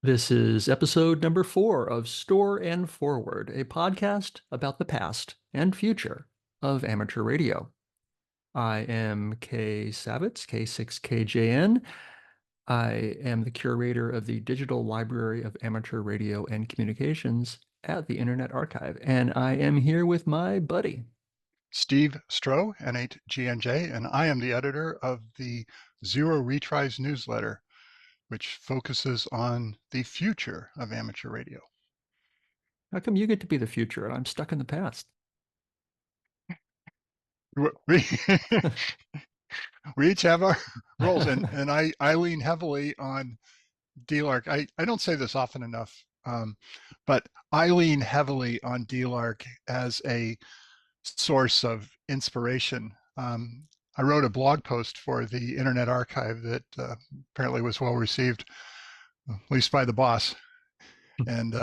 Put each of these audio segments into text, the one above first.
This is episode number 4 of Store and Forward, a podcast about the past and future of amateur radio. I am Kay Savitz, K6KJN. I am the curator of the Digital Library of Amateur Radio and Communications at the Internet Archive, and I am here with my buddy. Steve Stroh, N8GNJ, and I am the editor of the Zero Retries newsletter, which focuses on the future of amateur radio. How come you get to be the future and I'm stuck in the past? We, we each have our roles, and I lean heavily on DLARC. I don't say this often enough, but I lean heavily on DLARC as a source of inspiration. I wrote a blog post for the Internet Archive that apparently was well received, at least by the boss, and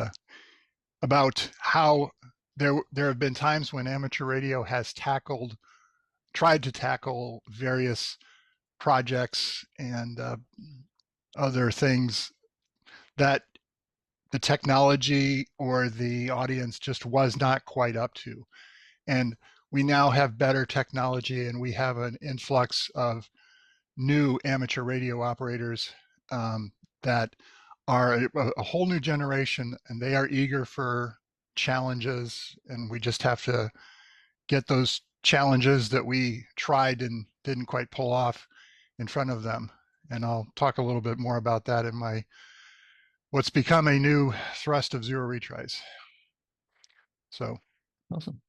about how there have been times when amateur radio has tried to tackle various projects and other things that the technology or the audience just was not quite up to. And we now have better technology, and we have an influx of new amateur radio operators that are a whole new generation, and they are eager for challenges, and we just have to get those challenges that we tried and didn't quite pull off in front of them. And I'll talk a little bit more about that in my what's become a new thrust of Zero Retries. So Awesome.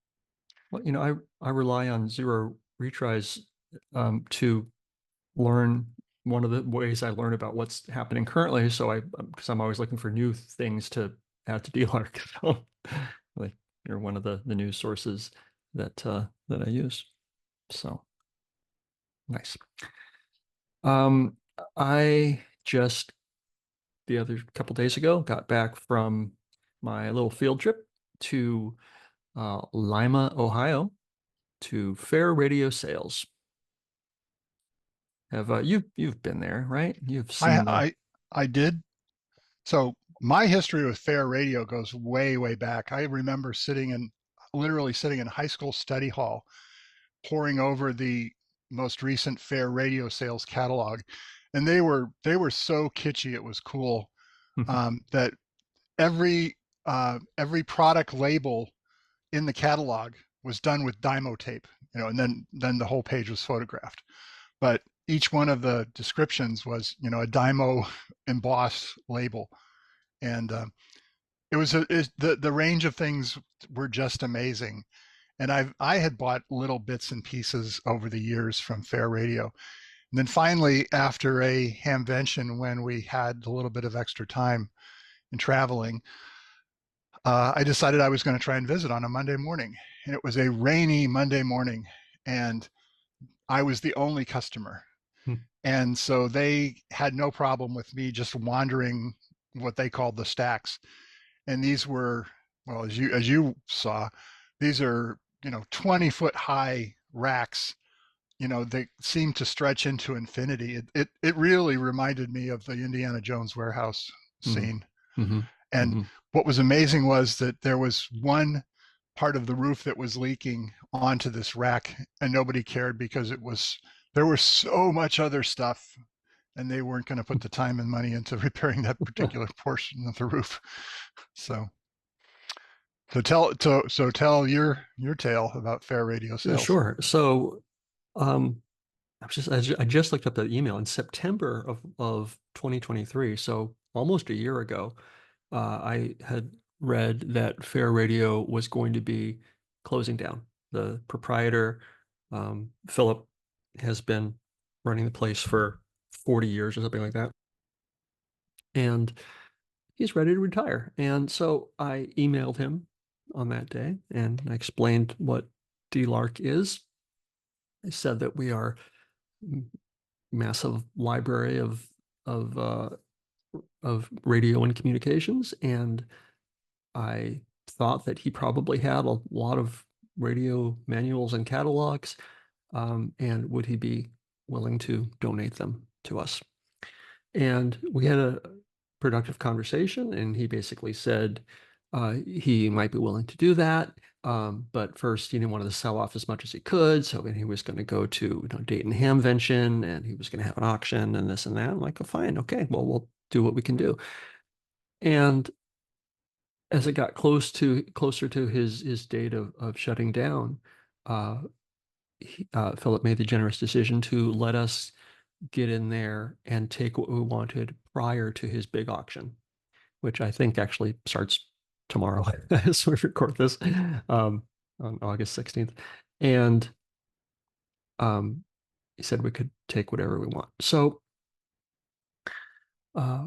Well, I rely on Zero Retries to learn. One of the ways I learn about what's happening currently, because I'm always looking for new things to add to DLARC. So, like, you're one of the news sources that I use. So nice. I just the other couple days ago got back from my little field trip to Lima, Ohio, to Fair Radio Sales. Have you've been there, right? You've seen the I did. So my history with Fair Radio goes way back. I remember literally sitting in high school study hall, poring over the most recent Fair Radio Sales catalog, and they were so kitschy. It was cool that every product label in the catalog was done with Dymo tape, and then the whole page was photographed. But each one of the descriptions was, a Dymo embossed label, and the range of things were just amazing. And I had bought little bits and pieces over the years from Fair Radio, and then finally, after a hamvention, when we had a little bit of extra time in traveling, I decided I was going to try and visit on a Monday morning, and it was a rainy Monday morning, and I was the only customer. And so they had no problem with me just wandering what they called the stacks. And these were, well, as you saw, these are, 20-foot high racks. They seem to stretch into infinity. It really reminded me of the Indiana Jones warehouse scene. Mm-hmm. And Mm-hmm. what was amazing was that there was one part of the roof that was leaking onto this rack, and nobody cared because there was so much other stuff, and they weren't going to put the time and money into repairing that particular portion of the roof. So tell your tale about Fair Radio Sales. Sure. So, I just looked up that email in September of 2023. So almost a year ago, I had read that Fair Radio was going to be closing down. The proprietor, Philip, has been running the place for 40 years or something like that. And he's ready to retire. And so I emailed him on that day and I explained what DLARC is. I said that we are massive library of radio and communications, and I thought that he probably had a lot of radio manuals and catalogs, and would he be willing to donate them to us? And we had productive conversation, and he basically said he might be willing to do that. But first, he didn't want to sell off as much as he could, so he was going to go to Dayton Hamvention, and he was going to have an auction and this and that. I'm like, oh, fine, okay, well, we'll do what we can do. And as it got closer to his date of shutting down, uh, Philip made the generous decision to let us get in there and take what we wanted prior to his big auction, which I think actually starts tomorrow as we record this, on August 16th. And he said we could take whatever we want. So uh,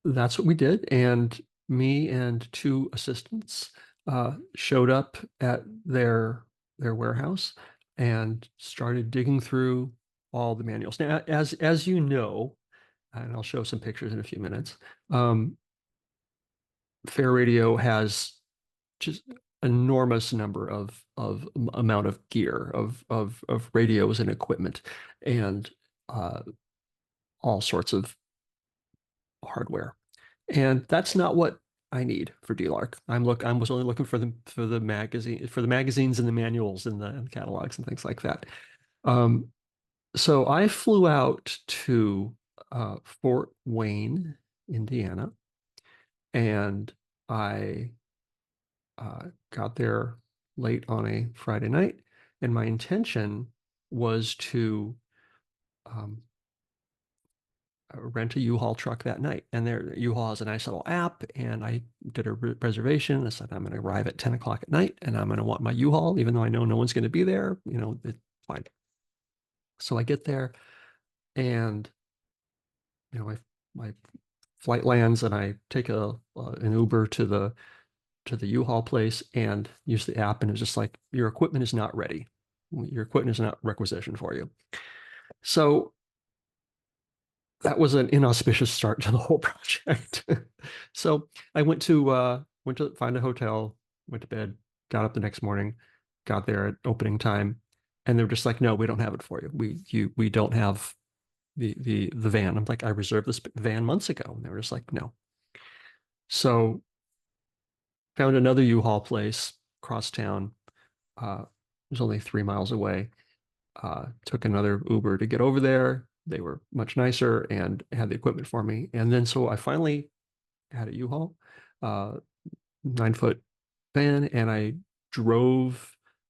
that's what we did. And me and two assistants showed up at their warehouse and started digging through all the manuals. Now, as you know, and I'll show some pictures in a few minutes, Fair Radio has just enormous number of amount of gear of radios and equipment and uh, all sorts of hardware. And that's not what I need for DLARC. I was only looking for the magazines and the manuals and the catalogs and things like that. Um, so I flew out to Fort Wayne, Indiana, and I got there late on a Friday night, and my intention was to um, rent a U-Haul truck that night. And there, U-Haul has a nice little app, and I did a reservation. I said I'm going to arrive at 10 o'clock at night, and I'm going to want my U-Haul, even though I know no one's going to be there. It's fine. So I get there, and my flight lands, and I take an Uber to the U-Haul place and use the app, and it was just like, your equipment is not ready. Your equipment is not requisitioned for you. So that was an inauspicious start to the whole project. So I went to find a hotel, went to bed, got up the next morning, got there at opening time, and they were just like, no, we don't have it for you. We don't have the van. I'm like, I reserved this van months ago. And they were just like, no. So found another U-Haul place across town. It was only 3 miles away. Took another Uber to get over there. They were much nicer and had the equipment for me. And then so I finally had a U-Haul, 9-foot van, and I drove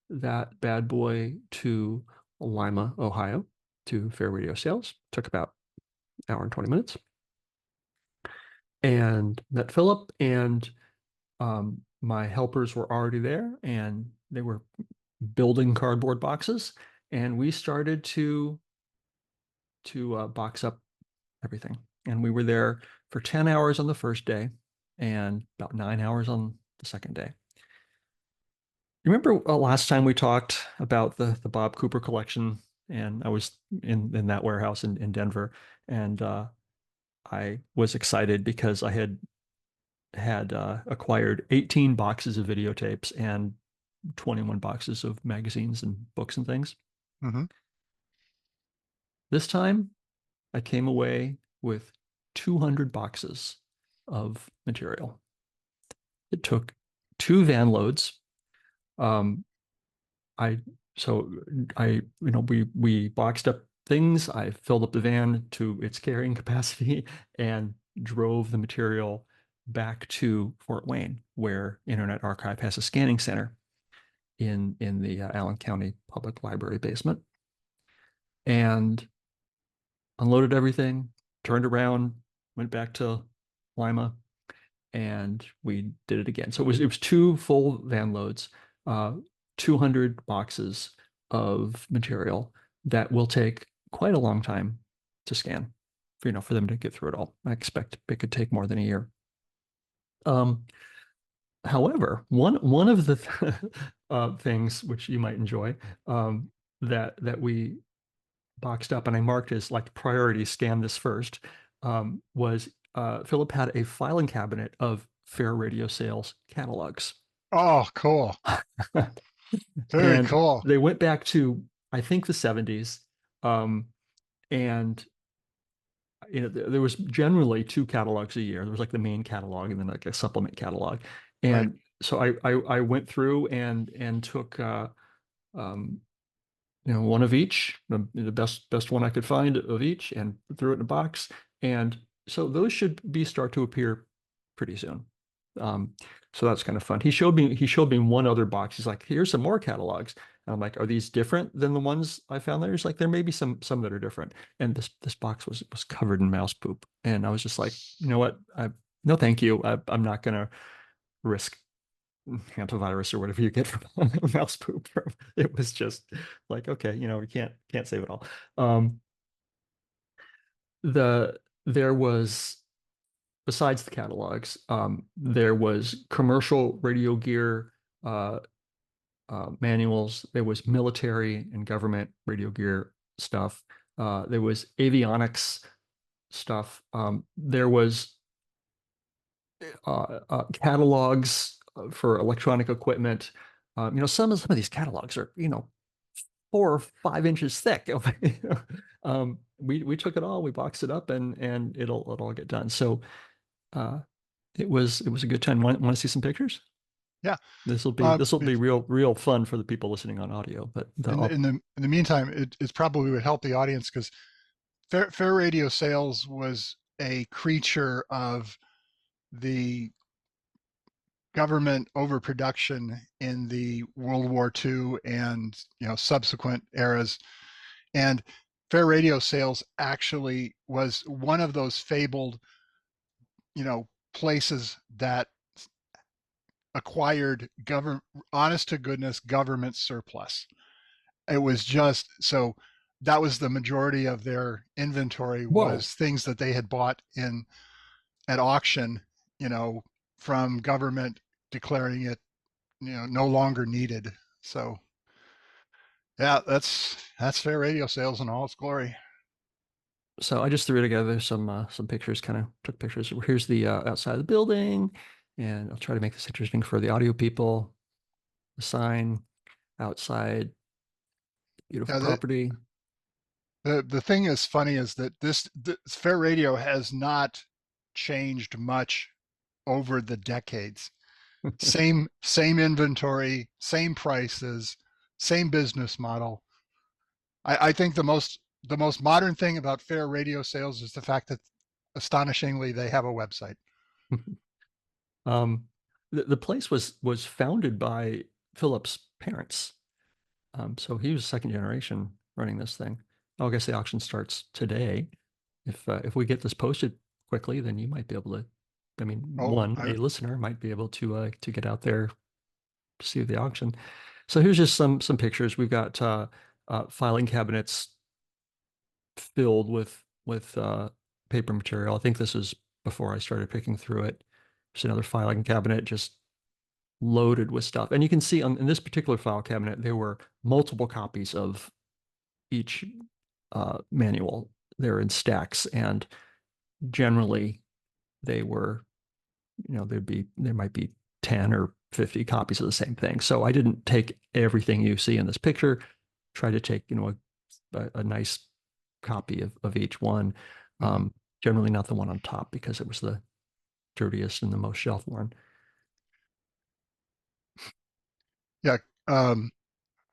that bad boy to Lima, Ohio, to Fair Radio Sales. Took about an hour and 20 minutes. And met Philip, and my helpers were already there, and they were building cardboard boxes, and we started to box up everything. And we were there for 10 hours on the first day and about 9 hours on the second day. You remember last time we talked about the Bob Cooper collection, and I was in that warehouse in Denver, and I was excited because I had acquired 18 boxes of videotapes and 21 boxes of magazines and books and things. Mm-hmm. This time I came away with 200 boxes of material. It took 2 van loads. Um, I so I we boxed up things. I filled up the van to its carrying capacity and drove the material back to Fort Wayne, where Internet Archive has a scanning center in the Allen County Public Library basement, and unloaded everything, turned around, went back to Lima, and we did it again. So it was 2 full van loads, 200 boxes of material that will take quite a long time to scan, for them to get through it all. I expect it could take more than a year. However, one of the things which you might enjoy, that we boxed up and I marked as like priority, scan this first, was Philip had a filing cabinet of Fair Radio Sales catalogs. Oh, cool. Very And cool. they went back to, I think, the 70s. Um, and there was generally two catalogs a year. There was like the main catalog and then like a supplement catalog. Right. And so I went through and took um, one of each, the best one I could find of each, and threw it in a box. And so those should be start to appear pretty soon. Um, so that's kind of fun. He showed me one other box. He's like, here's some more catalogs. And I'm like, are these different than the ones I found there? He's like, there may be some that are different. And this box was covered in mouse poop. And I was just like, you know what? No, thank you. I'm not gonna risk antivirus or whatever you get from mouse poop. It was just like, okay, we can't save it all. Um, there was, besides the catalogs, there was commercial radio gear uh, manuals. There was military and government radio gear stuff. There was avionics stuff. There was catalogs for electronic equipment. Some of these catalogs are 4 or 5 inches thick. We took it all, we boxed it up, and it'll all get done. So uh, it was a good time. Want to see some pictures? Yeah. This will be this will be If, real fun for the people listening on audio. But in the meantime, it probably would help the audience because fair radio sales was a creature of the government overproduction in the World War II and subsequent eras. And fair radio sales actually was one of those fabled places that acquired government, honest to goodness government surplus. It was just so that was the majority of their inventory whoa. was things that they had bought in at auction, you know, from government declaring it, no longer needed. So yeah, that's fair radio sales in all its glory. So I just threw together some pictures, kind of took pictures. Here's the outside of the building, and I'll try to make this interesting for the audio people. The sign outside, beautiful Yeah, property. the thing is funny is that this fair radio has not changed much over the decades. Same inventory, same prices, same business model. I think the most modern thing about fair radio sales is the fact that astonishingly they have a website. Um, the place was founded by Philip's parents. So he was second generation running this thing. Oh, I guess the auction starts today. If we get this posted quickly, then you might be able to. I mean, Oh, a listener might be able to get out there to see the auction. So here's just some pictures. We've got filing cabinets filled with paper material. I think this is before I started picking through it. There's another filing cabinet just loaded with stuff. And you can see in this particular file cabinet, there were multiple copies of each manual. They're in stacks, and generally they were, there might be 10 or 50 copies of the same thing. So I didn't take everything you see in this picture, try to take, a nice copy of each one. mhm. Generally not the one on top because it was the dirtiest and the most shelf worn. Yeah. Um,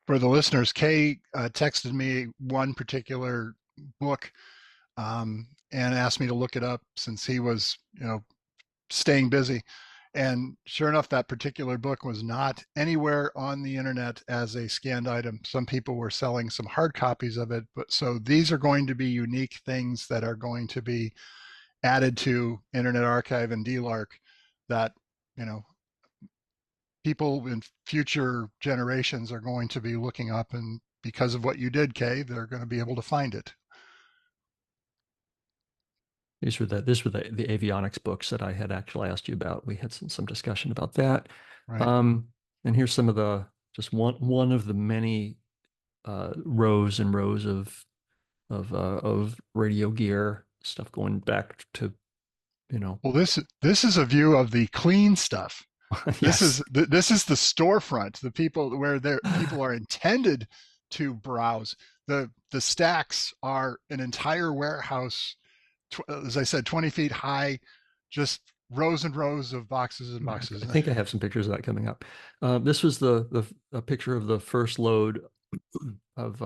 for the listeners, Kay texted me one particular book and asked me to look it up since he was, staying busy. And sure enough, that particular book was not anywhere on the internet as a scanned item. Some people were selling some hard copies of it, but so these are going to be unique things that are going to be added to Internet Archive and DLARC that, you know, people in future generations are going to be looking up, and because of what you did, Kay, they're going to be able to find it. These were the avionics books that I had actually asked you about. We had some discussion about that. Right. Um, and here's some of the just one of the many rows and rows of radio gear stuff going back to, you know, Well, this is a view of the clean stuff. This yes. is this is the storefront, the people where people are intended to browse. The stacks are an entire warehouse as I said, 20 feet high, just rows and rows of boxes and Yeah, boxes. I think I have some pictures of that coming up. This was the a picture of the first load of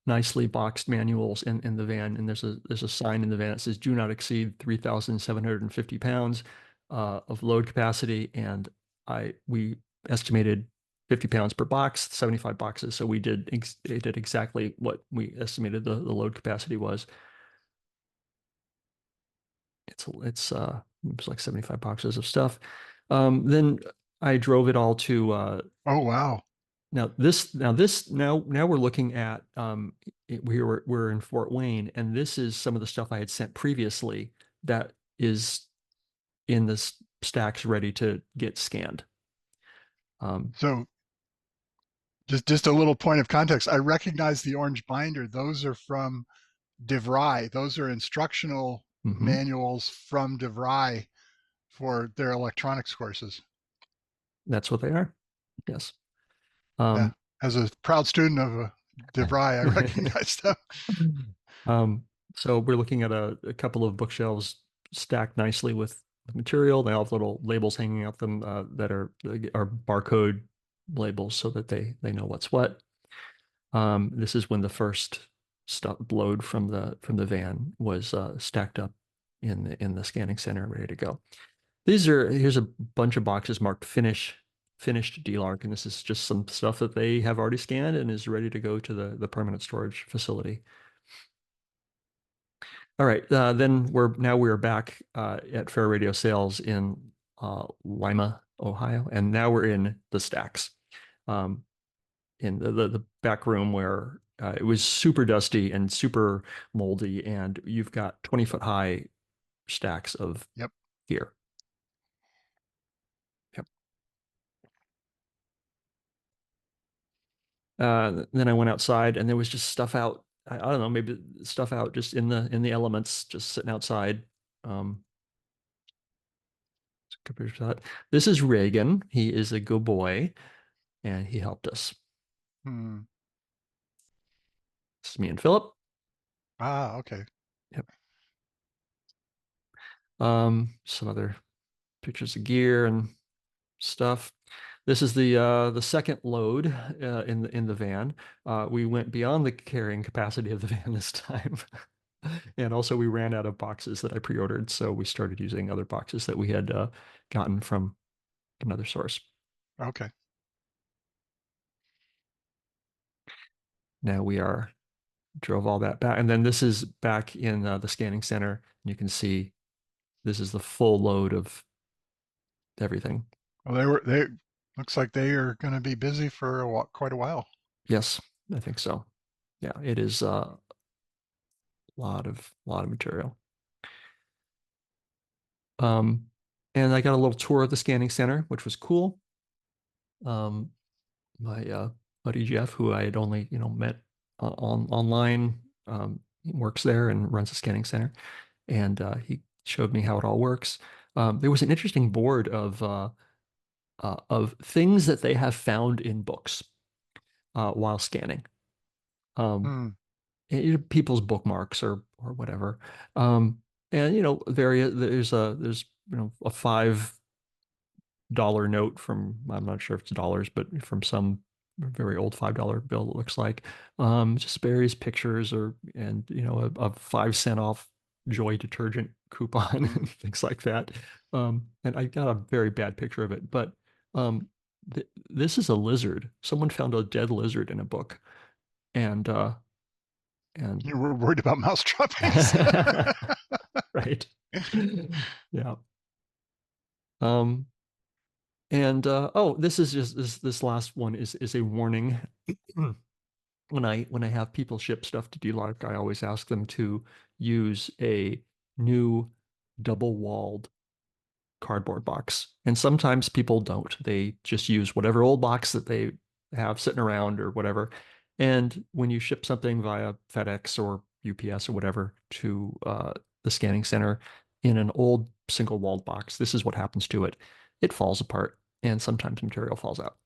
nicely boxed manuals in the van, and there's a sign in the van that says "Do not exceed 3,750 pounds of load capacity," and we estimated 50 pounds per box, 75 boxes, so it did exactly what we estimated the load capacity was. It's like 75 boxes of stuff. Then I drove it all to Oh, wow. now we're looking at we're in Fort Wayne, and this is some of the stuff I had sent previously that is in the stacks ready to get scanned. Um, So just a little point of context. I recognize the orange binder. Those are from DeVry. Those are instructional mhm, manuals from DeVry for their electronics courses. that's what they are. Yes. Yeah. Um, As a proud student of DeVry, I recognize them. um, so we're looking at a couple of bookshelves stacked nicely with material. They all have little labels hanging out them that are barcode labels so that they know what's what. This is when the first stuff load from the van was stacked up in the scanning center, ready to go. Here's a bunch of boxes marked finished DLARC, and this is just some stuff that they have already scanned and is ready to go to the permanent storage facility. All right, then we're back at Fair Radio Sales in Lima, Ohio, and now we're in the stacks. Um, in the back room where it was super dusty and super moldy, and you've got 20-foot high stacks of Yep. gear. Yep. Then I went outside, and there was just stuff out. I don't know, maybe stuff out just in the elements, just sitting outside. Um, this is Reagan. He is a good boy, and he helped us. Hmm. This is me and Philip. Ah, okay. Yep. Some other pictures of gear and stuff. This is the second load in the van. We went beyond the carrying capacity of the van this time, and also we ran out of boxes that I pre-ordered, so we started using other boxes that we had gotten from another source. Okay. Now we are drove all that back, and then this is back in the scanning center. And you can see this is the full load of everything. Well, they looks like they are going to be busy for quite a while. Yes, I think so. Yeah, it is a lot of material. Um, and I got a little tour of the scanning center, which was cool. Um, my buddy Jeff, who I had only met online, he works there and runs the scanning center, and he showed me how it all works. There was an interesting board of things that they have found in books while scanning. Um, Hmm. People's bookmarks or whatever. And various there's a $5 note from, I'm not sure if it's dollars, but from some very old $5 bill, it looks like. Just various pictures and a 5 cent off Joy detergent coupon Hmm. and things like that. And I got a very bad picture of it, but this is a lizard. Someone found a dead lizard in a book, and and You were worried about mouse droppings. right. Yeah. Um, and oh, this is just this last one is a warning. When I have people ship stuff to DLARC, I always ask them to use a new double-walled cardboard box. And sometimes people don't. They just use whatever old box that they have sitting around or whatever. And when you ship something via FedEx or UPS or whatever to the scanning center in an old single-walled box, this is what happens to it. It falls apart, and sometimes material falls out.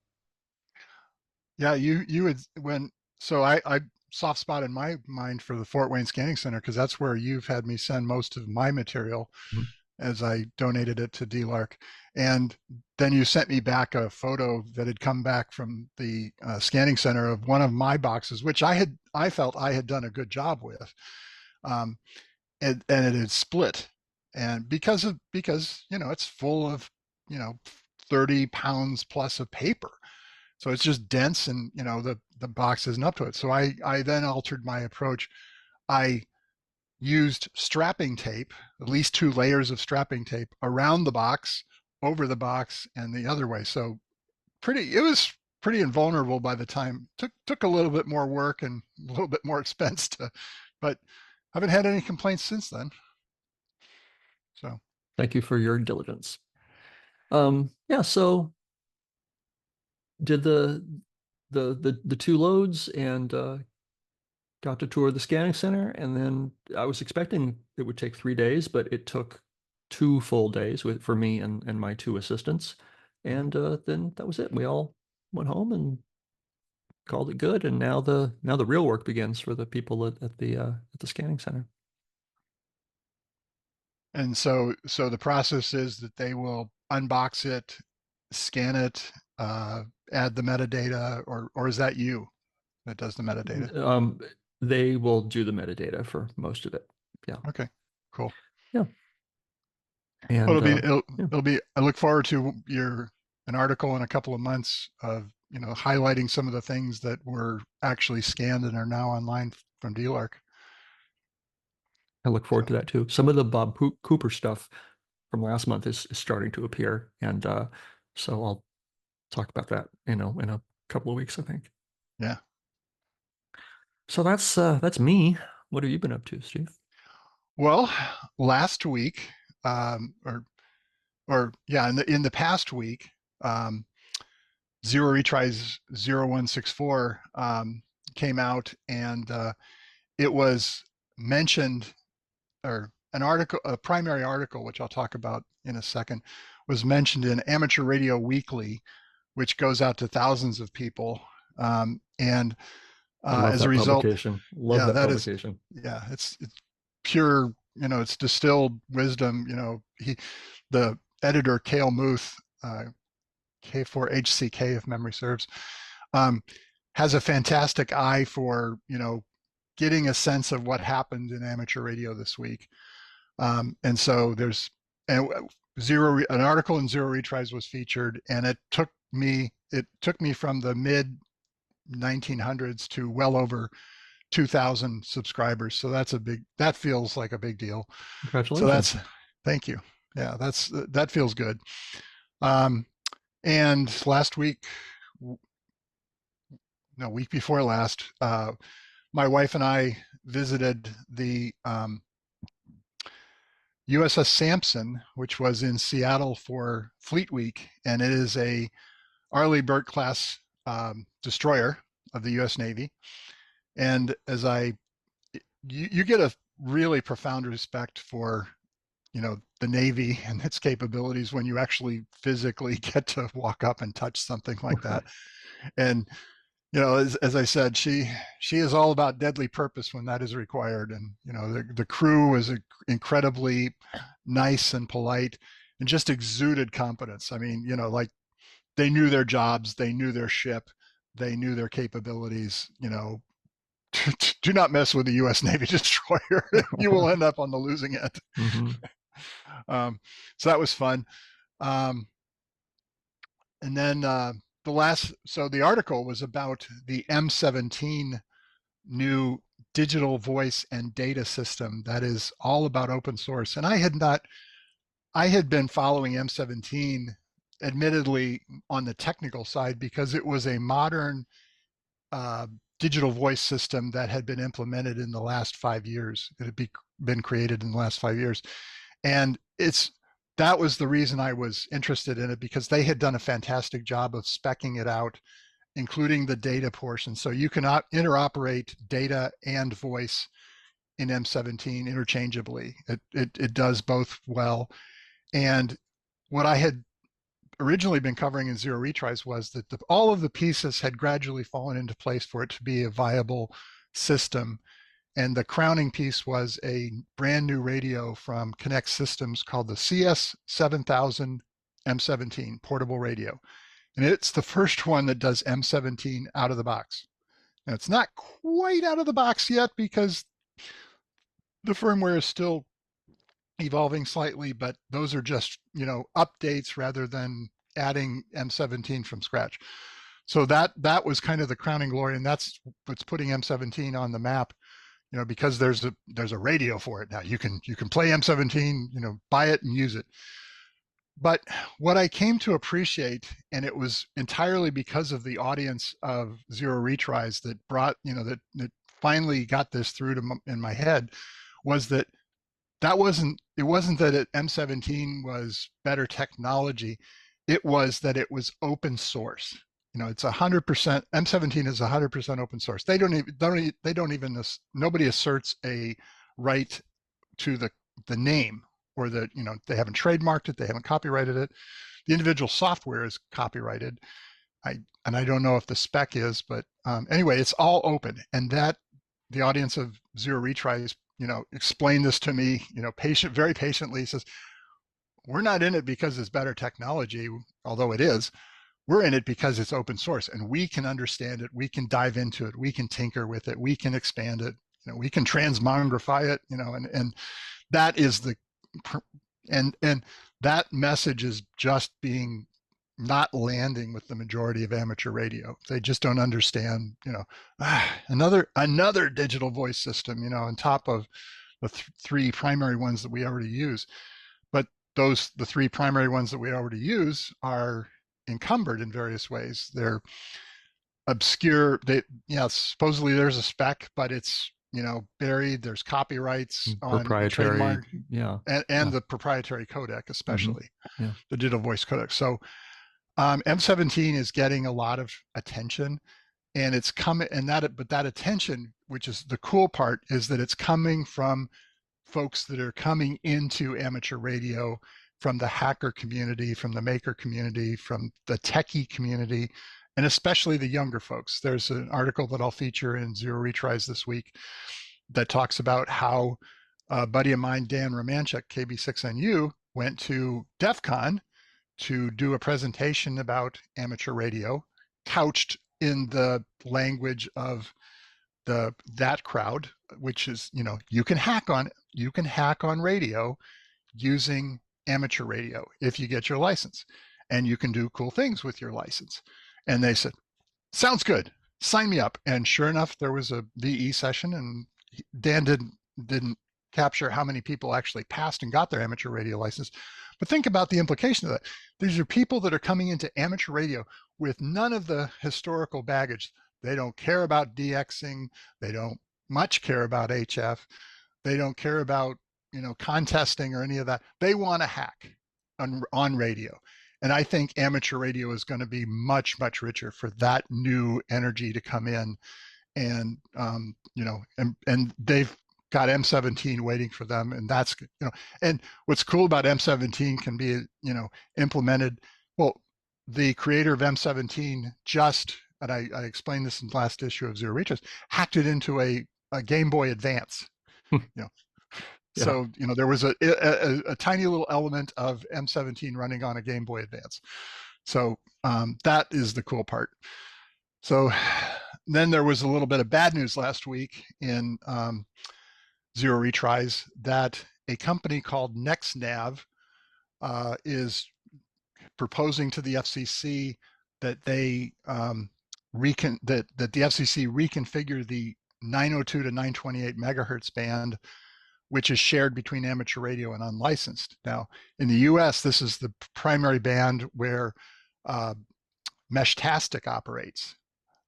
Yeah, you would when so I soft spot in my mind for the Fort Wayne Scanning Center because that's where you've had me send most of my material Mhm. as I donated it to DLARC. And then you sent me back a photo that had come back from the scanning center of one of my boxes, which I felt I had done a good job with, um, and it had split, and because it's full of 30 pounds plus of paper, so it's just dense, and the box isn't up to it. So I then altered my approach. I used strapping tape, at least 2 layers of strapping tape around the box, over the box, and the other way. So it was pretty invulnerable by the time. Took a little bit more work and a little bit more expense but I haven't had any complaints since then. So Thank you for your diligence. Yeah, so did the two loads and got to tour the scanning center, and then I was expecting it would take 3 days, but it took 2 full days for me and my two assistants. And then that was it. We all went home and called it good. And now the real work begins for the people at the scanning center. and so the process is that they will unbox it, scan it, add the metadata, or is that you that does the metadata? Um, they will do the metadata for most of it. Yeah. Okay, cool. Yeah. Well, And yeah, it'll be. I look forward to an article in a couple of months of highlighting some of the things that were actually scanned and are now online from DLARC. I look forward So to that too. Some of the Bob Cooper stuff from last month is starting to appear, and so I'll talk about that, in a couple of weeks, I think. yeah. So that's me. What have you been up to, Steve? Well, last week, or yeah, in the past week, um, Zero Retries 0164 came out, and it was mentioned, or a primary article, which I'll talk about in a second, was mentioned in Amateur Radio Weekly, which goes out to thousands of people. And I love as a that result, publication. Love yeah, that publication. it's pure, it's distilled wisdom. The editor, Cale Muth, K4HCK, if memory serves, um, has a fantastic eye for, getting a sense of what happened in amateur radio this week. And so there's and an article in Zero Retries was featured, and it took me from the mid 1900s to well over 2,000 subscribers. So that feels like a big deal. So Congratulations. thank you. Yeah, that feels good. Um, and last week, no, week before last, my wife and I visited the USS Sampson, which was in Seattle for Fleet Week, and it is a Arleigh Burke class destroyer of the U.S. Navy. And you get a really profound respect for the Navy and its capabilities when you actually physically get to walk up and touch something like that. And as I said, she is all about deadly purpose when that is required. And the crew was incredibly nice and polite, and just exuded competence. I mean, like, they knew their jobs, they knew their ship, they knew their capabilities. Do not mess with the U.S. Navy destroyer. You will end up on the losing end. Hmm. Um, so that was fun. Um, and then the article was about the M17 new digital voice and data system that is all about open source. And I had been following M17, admittedly on the technical side, because it was a modern uh, digital voice system that had been implemented in the last 5 years. It had been created in the last 5 years. And that was the reason I was interested in it, because they had done a fantastic job of speccing it out, including the data portion. So you can interoperate data and voice in M17 interchangeably. It does both well. And what I had originally been covering in Zero Retries was that all of the pieces had gradually fallen into place for it to be a viable system. And the crowning piece was a brand new radio from Connect Systems called the CS7000 M17 portable radio. And it's the first one that does M17 out of the box. Now, it's not quite out of the box yet because the firmware is still evolving slightly, but those are just, updates rather than adding M17 from scratch. So that was kind of the crowning glory, and that's what's putting M17 on the map. Because there's a radio for it now. You can play M17, buy it and use it. But what I came to appreciate, and it was entirely because of the audience of Zero Retries that brought, that finally got this through in my head, was that it wasn't that M17 was better technology. It was that it was open source. It's 100%. M17 is 100% open source. Nobody asserts a right to the name, or they haven't trademarked it, they haven't copyrighted it. The individual software is copyrighted. I don't know if the spec is, but anyway, it's all open. And that the audience of Zero Retries, explained this to me, very patiently. Says, we're not in it because it's better technology, although it is. We're in it because it's open source, and we can understand it. We can dive into it. We can tinker with it. We can expand it. We can transmogrify it. And that is and that message is just being not landing with the majority of amateur radio. They just don't understand. Another digital voice system. On top of the three primary ones that we already use, but the three primary ones that we already use are encumbered in various ways. They're obscure. Supposedly there's a spec, but it's buried. There's copyrights on proprietary, trademark, yeah, and the proprietary codec, especially yeah. the digital voice codec. So M17 is getting a lot of attention, and it's coming, but that attention, which is the cool part, is that it's coming from folks that are coming into amateur radio, from the hacker community, from the maker community, from the techie community, and especially the younger folks. There's an article that I'll feature in Zero Retries this week that talks about how a buddy of mine, Dan Romanchuk, KB6NU, went to DEF CON to do a presentation about amateur radio, couched in the language of that crowd, which is, you can hack on radio using amateur radio if you get your license, and you can do cool things with your license. And they said, sounds good, sign me up. And sure enough, there was a VE session, and Dan didn't capture how many people actually passed and got their amateur radio license. But think about the implication of that. These are people that are coming into amateur radio with none of the historical baggage. They don't care about DXing. They don't much care about HF. They don't care about, contesting or any of that. They want to hack on radio. And I think amateur radio is going to be much, much richer for that new energy to come in. And, and they've got M17 waiting for them. And that's, and what's cool about M17 can be, implemented. Well, the creator of M17 and I explained this in the last issue of Zero Reaches, hacked it into a Game Boy Advance. Yeah. So, there was a tiny little element of M17 running on a Game Boy Advance. So that is the cool part. So then there was a little bit of bad news last week in Zero Retries that a company called NEXTNAV is proposing to the FCC that they that the FCC reconfigure the 902 to 928 megahertz band, which is shared between amateur radio and unlicensed. Now, in the US, this is the primary band where Meshtastic operates.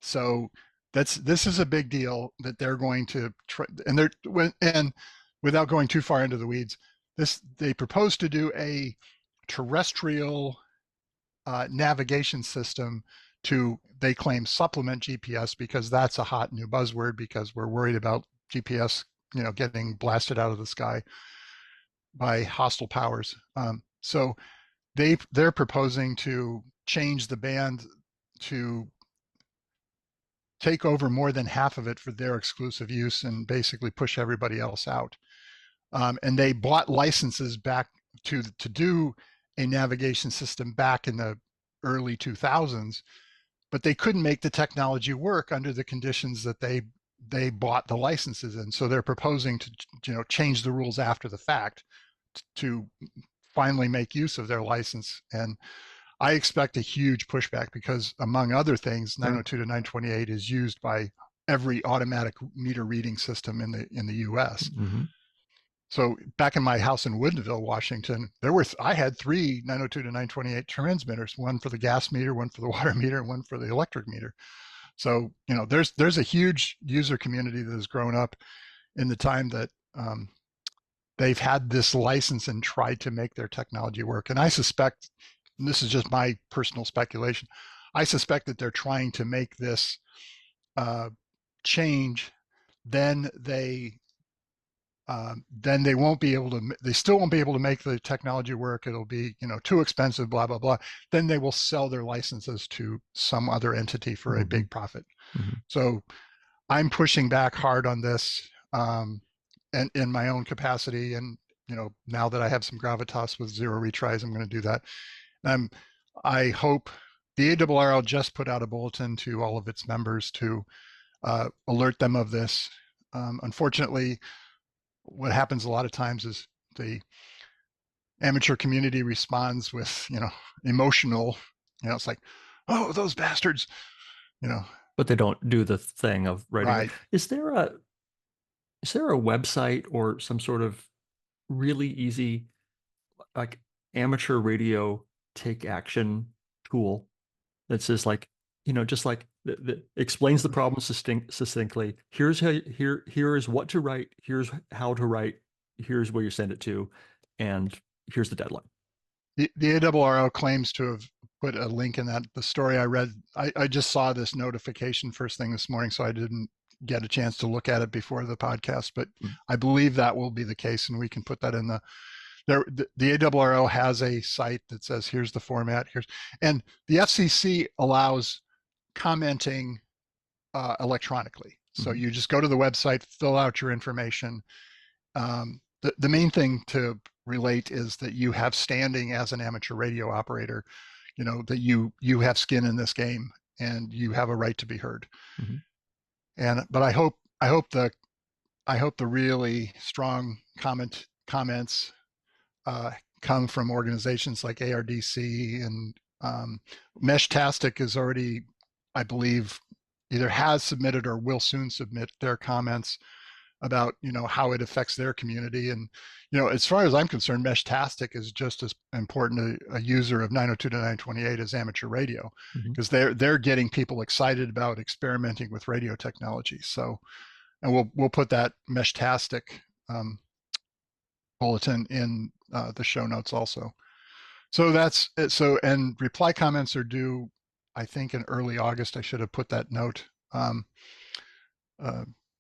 So this is a big deal that they're going to try, and without going too far into the weeds, they propose to do a terrestrial navigation system to, they claim, supplement GPS, because that's a hot new buzzword, because we're worried about GPS, getting blasted out of the sky by hostile powers. So they're proposing to change the band to take over more than half of it for their exclusive use and basically push everybody else out. And they bought licenses back to do a navigation system back in the early 2000s, but they couldn't make the technology work under the conditions that they bought the licenses in. So they're proposing to change the rules after the fact to finally make use of their license. And I expect a huge pushback because, among other things, 902 to 928 is used by every automatic meter reading system in the U.S. Mm-hmm. So back in my house in Woodinville, Washington, I had 3 902 to 928 transmitters, one for the gas meter, one for the water meter, and one for the electric meter. So there's a huge user community that has grown up in the time that they've had this license and tried to make their technology work. And I suspect, and this is just my personal speculation, I suspect that they're trying to make this change. Then they won't be able to. They still won't be able to make the technology work. It'll be too expensive. Blah blah blah. Then they will sell their licenses to some other entity for a big profit. Mm-hmm. So I'm pushing back hard on this, and in my own capacity. And now that I have some gravitas with zero retries, I'm going to do that. I hope the ARRL just put out a bulletin to all of its members to alert them of this. Unfortunately, what happens a lot of times is the amateur community responds with, emotional, it's like, oh, those bastards, But they don't do the thing of writing. Right. Is there a website or some sort of really easy, like, amateur radio take action tool that says, like, just like that explains the problem succinctly. Here is what to write. Here's how to write. Here's where you send it to, and here's the deadline. The ARRL claims to have put a link in that. The story I read, I just saw this notification first thing this morning, so I didn't get a chance to look at it before the podcast, but I believe that will be the case, and we can put that in the ARRL has a site that says, here's the format, and the FCC allows commenting electronically. So you just go to the website, fill out your information. The main thing to relate is that you have standing as an amateur radio operator, that you have skin in this game and you have a right to be heard. But I hope the really strong comments come from organizations like ARDC, and Meshtastic is already, I believe, either has submitted or will soon submit their comments about how it affects their community. And as far as I'm concerned, Meshtastic is just as important a user of 902 to 928 as amateur radio, because they're getting people excited about experimenting with radio technology. So, and we'll put that Meshtastic bulletin in the show notes also. So that's it. So, and reply comments are due, I think, in early August. I should have put that note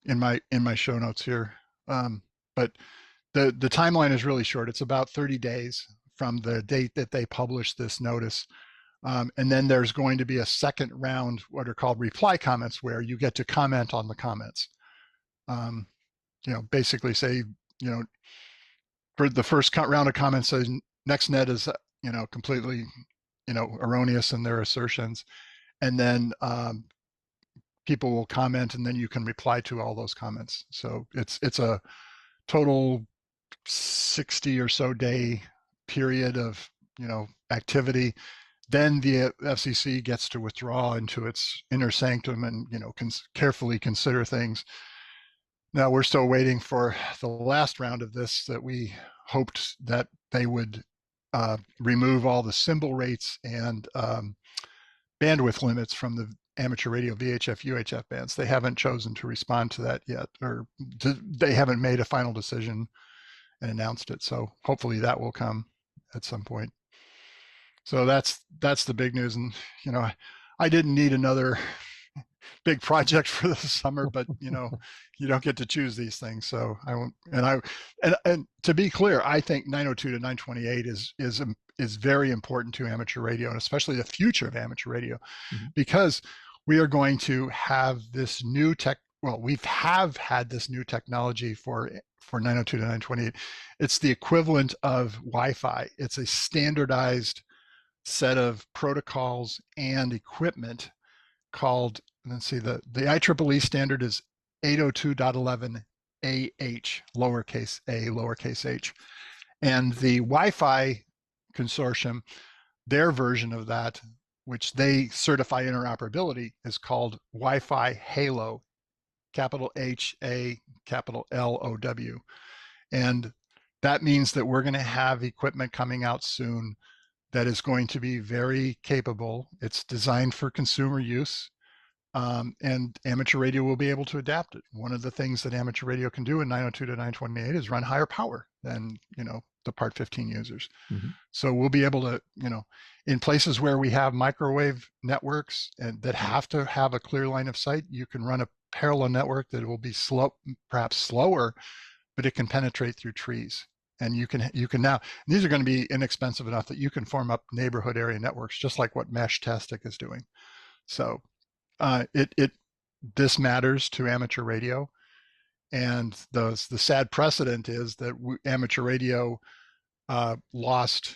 in my show notes here. But the timeline is really short. It's about 30 days from the date that they published this notice. And then there's going to be a second round, what are called reply comments, where you get to comment on the comments. Basically say, for the first round of comments, says NextNet is, completely, erroneous in their assertions. And then people will comment, and then you can reply to all those comments. So it's a total 60 or so day period of, activity. Then the FCC gets to withdraw into its inner sanctum and, carefully consider things. Now we're still waiting for the last round of this, that we hoped that they would remove all the symbol rates and bandwidth limits from the amateur radio VHF, UHF bands. They haven't chosen to respond to that yet, or they haven't made a final decision and announced it. So hopefully that will come at some point. So that's the big news. And, I didn't need another big project for the summer, but you don't get to choose these things. So I won't, and to be clear, I think 902 to 928 is very important to amateur radio, and especially the future of amateur radio, because we are going to have this new tech. Well, have had this new technology for 902 to 928. It's the equivalent of Wi-Fi. It's a standardized set of protocols and equipment called, let's see, the IEEE standard is 802.11 AH, lowercase a, lowercase h. And the Wi-Fi consortium, their version of that, which they certify interoperability, is called Wi-Fi Halo, capital H A, capital LOW. And that means that we're going to have equipment coming out soon that is going to be very capable. It's designed for consumer use, and amateur radio will be able to adapt it. One of the things that amateur radio can do in 902 to 928 is run higher power than, the Part 15 users. Mhm. So we'll be able to, in places where we have microwave networks and that have to have a clear line of sight, you can run a parallel network that will be slow, perhaps slower, but it can penetrate through trees. And you can now, these are going to be inexpensive enough that you can form up neighborhood area networks, just like what Mesh-Tastic is doing. So this matters to amateur radio. And the sad precedent is that amateur radio lost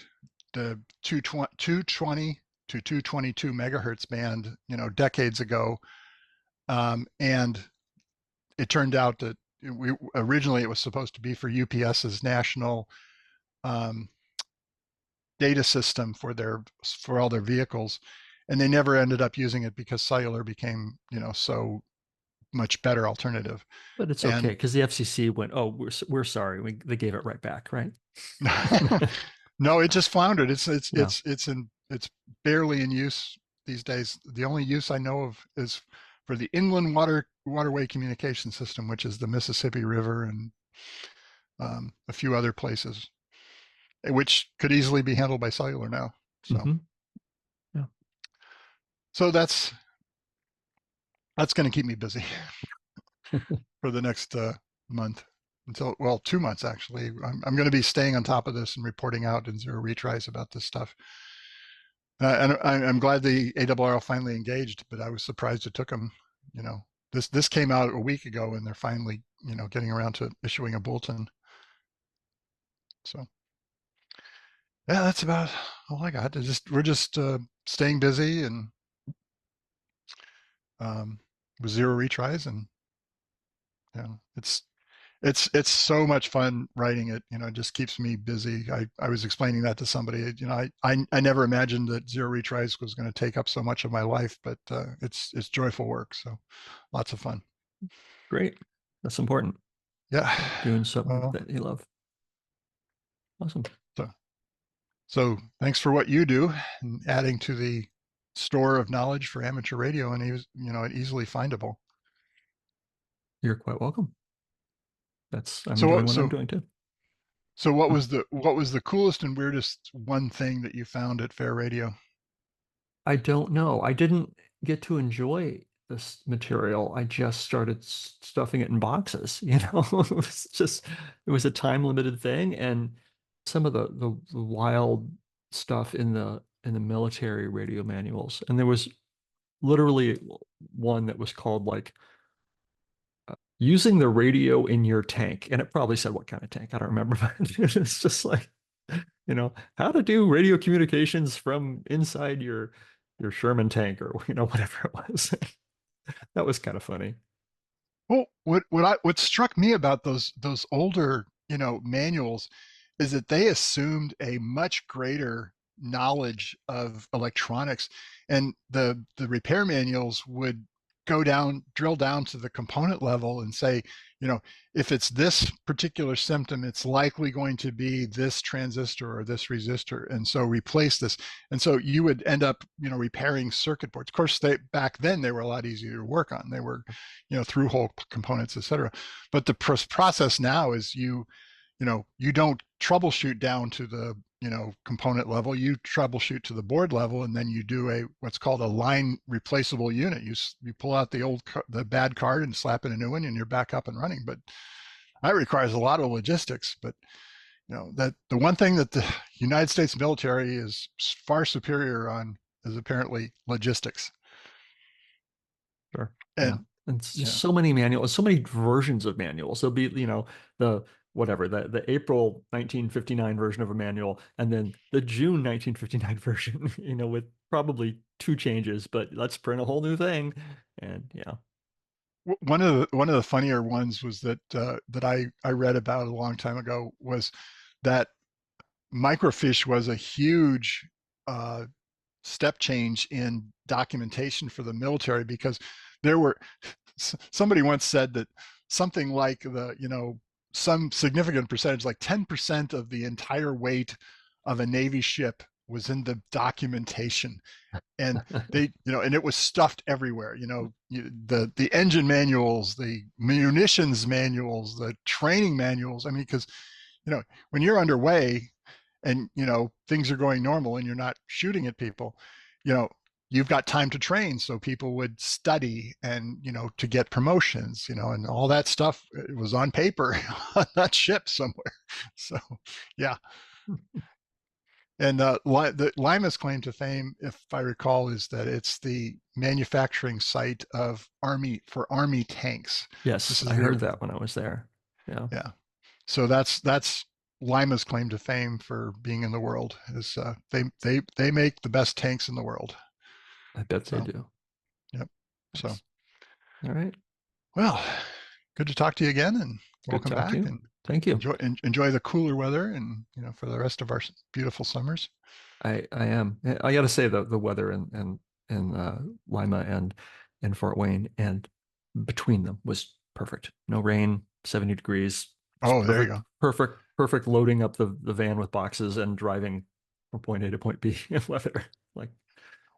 the 220 to 222 megahertz band, decades ago. And it turned out that originally it was supposed to be for UPS's national data system for all their vehicles, and they never ended up using it because cellular became, so much better alternative. But it's okay And because the FCC went, "Oh, we're sorry." They gave it right back, right? no, it just floundered. Yeah. It's barely in use these days. The only use I know of is for the inland waterway communication system, which is the Mississippi River and a few other places, which could easily be handled by cellular now. So, Hmm. Yeah. so that's going to keep me busy for the next month until, well, 2 months actually. I'm going to be staying on top of this and reporting out in zero retries about this stuff. And I'm glad the ARRL finally engaged, but I was surprised it took them. This came out a week ago, and they're finally, getting around to issuing a bulletin. So, yeah, that's about all I got. We're just staying busy and with zero retries, and it's so much fun writing it. It just keeps me busy. I was explaining that to somebody. I never imagined that zero retries was going to take up so much of my life, but it's joyful work. So lots of fun. Great. That's important. Yeah. Doing something Well, that you love. Awesome. so so thanks for what you do and adding to the store of knowledge for amateur radio, and easily findable. You're quite welcome. I'm So enjoying what what I'm so doing too. so what was the coolest and weirdest one thing that you found at Fair Radio? I don't know. I didn't get to enjoy this material. I just started stuffing it in boxes, it was a time limited thing, and some of the wild stuff in the military radio manuals. And there was literally one that was called like using the radio in your tank. And it probably said what kind of tank. I don't remember, but it's just like, how to do radio communications from inside your Sherman tank or whatever it was. That was kind of funny. Well, what struck me about those older, manuals is that they assumed a much greater knowledge of electronics, and the repair manuals would drill down to the component level and say, if it's this particular symptom, it's likely going to be this transistor or this resistor, and so replace this. And so you would end up, repairing circuit boards. Of course, back then they were a lot easier to work on. They were, through hole components, etc. But the process now is you don't troubleshoot down to the component level. You troubleshoot to the board level, and then you do what's called a line replaceable unit. You pull out the bad card and slap in a new one, and you're back up and running. But that requires a lot of logistics. But that the one thing that the United States military is far superior on is apparently logistics. Sure. Yeah. And And it's just yeah, so many manuals, so many versions of manuals. There'll be, the whatever, the April 1959 version of a manual, and then the June 1959 version, with probably two changes, but let's print a whole new thing. And yeah. one of the funnier ones was that I read about a long time ago was that microfiche was a huge uh, step change in documentation for the military because there were somebody once said that something like some significant percentage, like 10% of the entire weight of a Navy ship was in the documentation. And and it was stuffed everywhere. The engine manuals, the munitions manuals, the training manuals. I mean, because when you're underway and things are going normal and you're not shooting at people, you know you've got time to train, so people would study and to get promotions, and all that stuff, it was on paper on that ship somewhere. So yeah. And Lima's claim to fame, if I recall, is that it's the manufacturing site of army tanks. Yes, This is I the heard that when I was there. Yeah, Yeah. So that's Lima's claim to fame for being in the world is they make the best tanks in the world. I bet they So do. yep. So Nice. All right. well, good to talk to you again, and Good to welcome talk to back, you. and Thank you. enjoy the cooler weather, and for the rest of our beautiful summers. I am. I got to say the weather in Lima and Fort Wayne and between them was perfect. No rain, 70 degrees. It's Oh, there you perfect, go. perfect, perfect loading up the van with boxes and driving from point A to point B weather. Like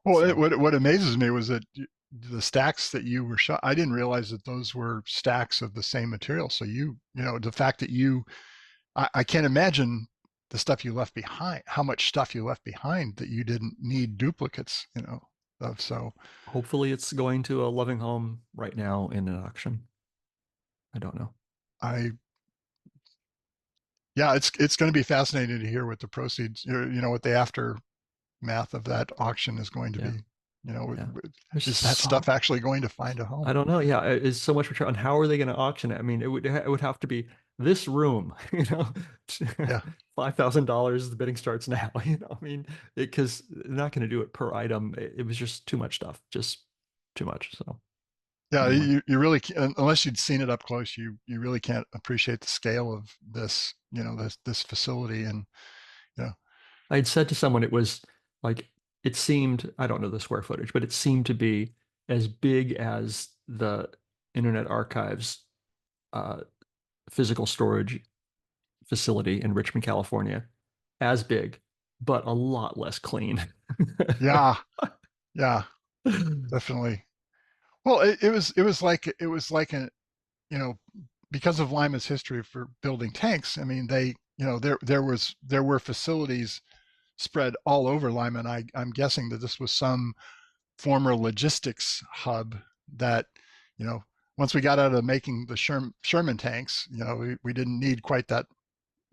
Well, so. what amazes me was that the stacks that you were shot, I didn't realize that those were stacks of the same material. So the fact that I can't imagine the stuff you left behind, how much stuff you left behind that you didn't need duplicates, of. So Hopefully it's going to a loving home right now in an auction. I don't know. I, yeah, it's going to be fascinating to hear what the proceeds, what the aftermath of that auction is going to Yeah. be. Yeah. There's Is that so stuff actually going to find a I home? don't know. Yeah, it's so much return. And how are they going to auction it? I mean, it would have to be this room, Yeah. $5,000. The bidding starts now. I mean, because they're not going to do it per item. It was just too much stuff, just too much. So Yeah, anyway, you really unless you'd seen it up close, you really can't appreciate the scale of this, this facility. And yeah, I had said to someone it was like it seemed. I don't know the square footage, but it seemed to be as big as the Internet Archive's uh, physical storage facility in Richmond, California, as big, but a lot less clean. yeah, yeah, definitely. Well, it was like a you know because of Lima's history for building tanks. I mean, there were facilities spread all over Lima, and I'm guessing that this was some former logistics hub that, you know, once we got out of making the Sherman tanks, we didn't need quite that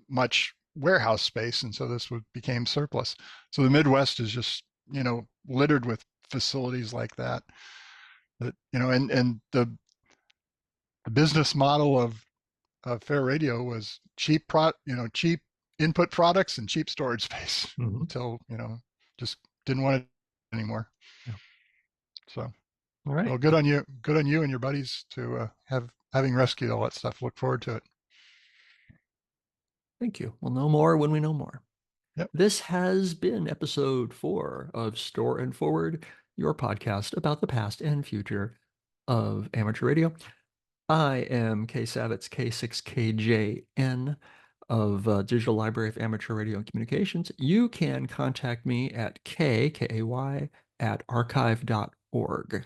much warehouse space, and so became surplus. So the Midwest is just, littered with facilities like that. And the business model of Fair Radio was cheap input products and cheap storage space Mhm. until just didn't want it anymore. Yeah. So All well, right. good on you and your buddies to having rescued all that stuff. Look forward to it. Thank you. We'll know more when we know more. Yep. This has been episode 4 of Store and Forward, your podcast about the past and future of amateur radio. I am K Savitz, K6KJN of Digital Library of Amateur Radio and Communications. You can contact me at KAY, at archive.org.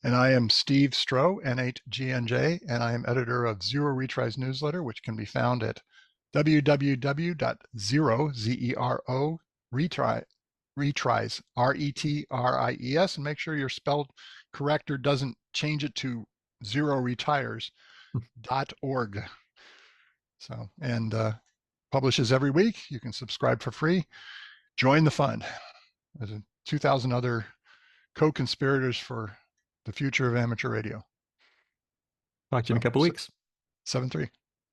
And I am Steve Stroh, N8GNJ, and I am editor of Zero Retries newsletter, which can be found at www.zero, retries, retries, and make sure you're spelled correct or doesn't change it to zeroretires.org. So, and publishes every week. You can subscribe for free. Join the fund. There's 2,000 other co-conspirators for the future of amateur radio. Talk to you in a So couple weeks. 7-3.